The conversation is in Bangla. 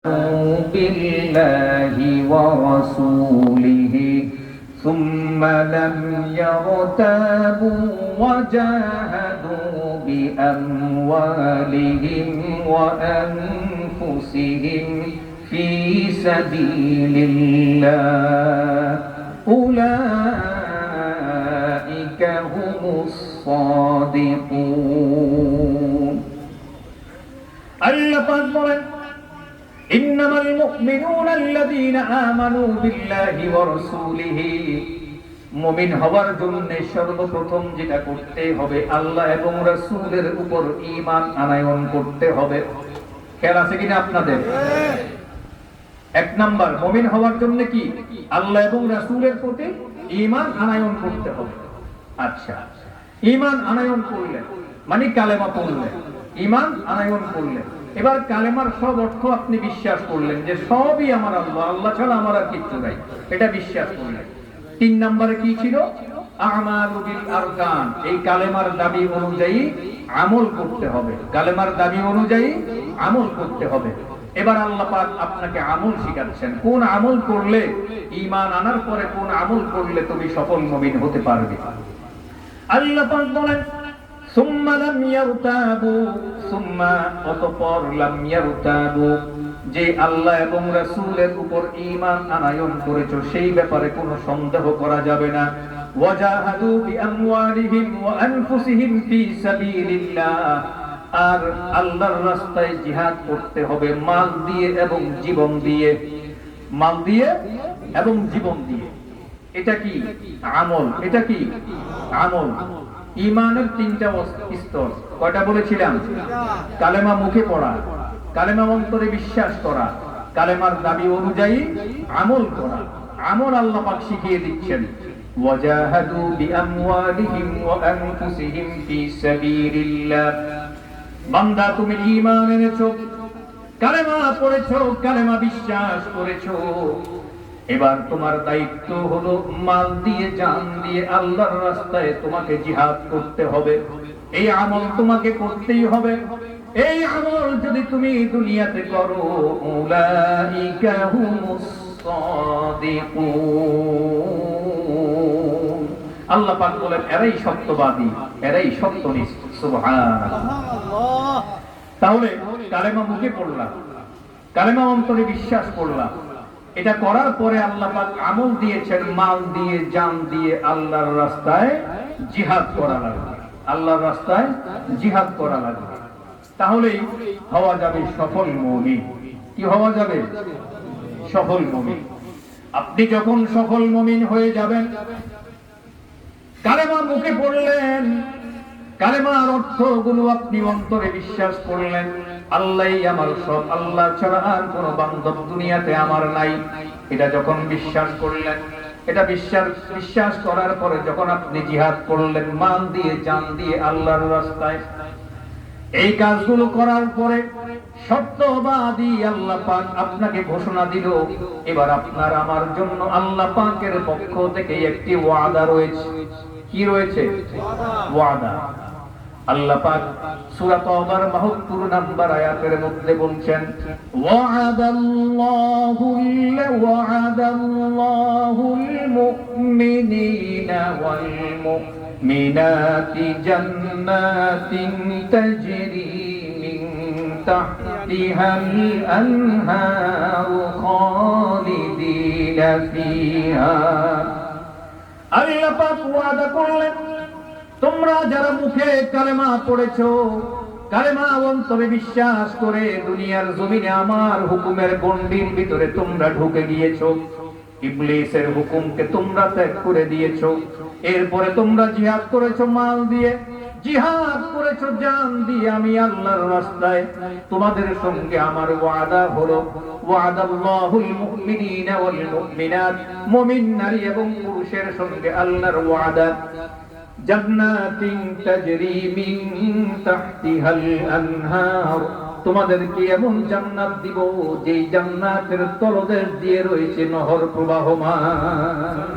بالله ورسوله ثم لم يرتابوا وجاهدوا بأموالهم وأنفسهم في سبيل الله أولئك هم الصادقون. الله إنما المؤمنون الذين آمنوا بالله ورسوله মুমিন হওয়ার জন্য সর্বপ্রথম যেটা করতে হবে আল্লাহ এবং রাসূলের উপর ঈমান আনয়ন করতে হবে। খেয়াল আছে কিনা আপনাদের? এক নাম্বার মুমিন হওয়ার জন্য কি আল্লাহ এবং রাসূলের প্রতি ঈমান আনয়ন করতে হবে। আচ্ছা, ঈমান আনয়ন করলে মানে কালেমা পড়লে, ঈমান আনয়ন করলে এবার কালেমার সব অর্থ আপনি বিশ্বাস করলেন যে সবই আমার আল্লাহ, আল্লাহ ছাড়া আমার আর কিচ্ছু নাই, এটা বিশ্বাস করলেন। 3 নম্বরে কি ছিল? আমালু বিল আরকান। এই কালেমার দাবি অনুযায়ী আমল করতে হবে, কালেমার দাবি অনুযায়ী আমল করতে হবে। এবার আল্লাহ পাক আপনাকে আমল শিখাচ্ছেন, কোন আমল করলে, ঈমান আনার পরে কোন আমল করলে তুমি সফল মুমিন হতে পারবে। আল্লাহ পাক বলেন সুম্মা লাম ইয়ারতাবু, সুম্মা অতঃপর লাম ইয়ারতাবু, যে আল্লাহ এবং রাসূলের উপর ঈমান আনয়ন করেছো সেই ব্যাপারে কোনো সন্দেহ করা যাবে না। ওয়াজাহাদু বিআমওয়ালিহিম ওয়া আনফুসিহিম ফি সাবিলিল্লাহ, আর আল্লাহর রাস্তায় জিহাদ করতে হবে মাল দিয়ে এবং জীবন দিয়ে, মাল দিয়ে এবং জীবন দিয়ে। এটা কি আমল? এটা কি আমল? ঈমানের 3টা স্তর, কয়টা বলেছিলাম? কালেমা মুখে পড়া, কালেমা অন্তরে বিশ্বাস করা, কালেমার দাবি অনুযায়ী আমল করা। আমল আল্লাহ পাক শিখিয়ে দিচ্ছেন, ওয়াজাহাদু বিআমওয়ালিহিম ওয়া আনফুসিহিম ফি সাবিলিল্লাহ। বান্দা তুমি ঈমান এনেছো, কালেমা পড়েছো, কালেমা বিশ্বাস করেছো, এবার তোমার দায়িত্ব হলো মাল দিয়ে জান দিয়ে আল্লাহর রাস্তায় তোমাকে জিহাদ করতে হবে। এই আমল তোমাকে করতেই হবে। এই আমল যদি তুমি দুনিয়াতে করো, উলাইকা হুমুস সাদিকুন। আল্লাহ পাক বলেন এরাই সত্যবাদী, এরাই সত্যনিষ্ঠ। সুবহানাল্লাহ। তাহলে কালেমা মুখে পড়লাম, কালেমা অন্তরে বিশ্বাস করলাম, এটা করার পরে আল্লাহ পাক আমল দিয়েছেন মাল দিয়ে জান দিয়ে আল্লাহর রাস্তায় জিহাদ করা লাগবে, আল্লাহর রাস্তায় জিহাদ করা লাগবে। তাহলেই হওয়া যাবে সফল মুমিন। কি হওয়া যাবে? সফল মুমিন। আপনি যখন সফল মুমিন হয়ে যাবেন, কালেমা মুখে পড়লেন, কালেমার অর্থগুলো আপনি অন্তরে বিশ্বাস করলেন, আল্লাহই আমার সব, আল্লাহ ছাড়া আর কোনো বান্ধব দুনিয়াতে আমার নাই, এটা যখন বিশ্বাস করলেন, এটা বিশ্বাস করার পরে যখন আপনি জিহাদ করলেন মাল দিয়ে জান দিয়ে আল্লাহর রাস্তায়, এই কাজগুলো করার পরে সত্যবাদী আল্লাহ পাক আপনাকে ঘোষণা দিল, এবার আপনার আমার জন্য আল্লাহ পাকের পক্ষ থেকে একটি ওয়াদা রয়েছে। কি রয়েছে? ওয়াদা। আল্লাহ পাক সূরা তাওবার ৭২ নম্বর আয়াতের মধ্যে বলছেন, ওয়া'দাল্লাহুল মুমিনিনা ওয়াল মুমিনাতি জান্নাতিন তাজরি মিন তাহতিহাল আনহারু খালিদিনা ফিহা। আল্লাহ পাক ওয়াদা করলেন, তোমরা যারা মুখে কালেমা পড়েছো, কালেমা অন্তরে বিশ্বাস করে দুনিয়ার জমিনে আমার হুকুমের গণ্ডির ভিতরে তোমরা ঢুকে গিয়েছো, ইবলিসের হুকুমকে তোমরা ত্যাগ করে দিয়েছো, এরপরে তোমরা জিহাদ করেছো মাল দিয়ে, জিহাদ করেছো জান দিয়ে আমি আল্লাহর রাস্তায়, তোমাদের সঙ্গে আমার ওয়াদা হলো, ওয়াদাল্লাহুল মুমিনিনা ওয়াল মুমিনাত, মুমিন নারী এবং পুরুষের সঙ্গে আল্লাহর ওয়াদা, জান্নাতিন তাজরি মিন তাহতিহাল আনহার, তোমাদেরকে এমন জান্নাত দিব যেই জান্নাতের তলদেশ দিয়ে রয়েছে নহর প্রবাহমান।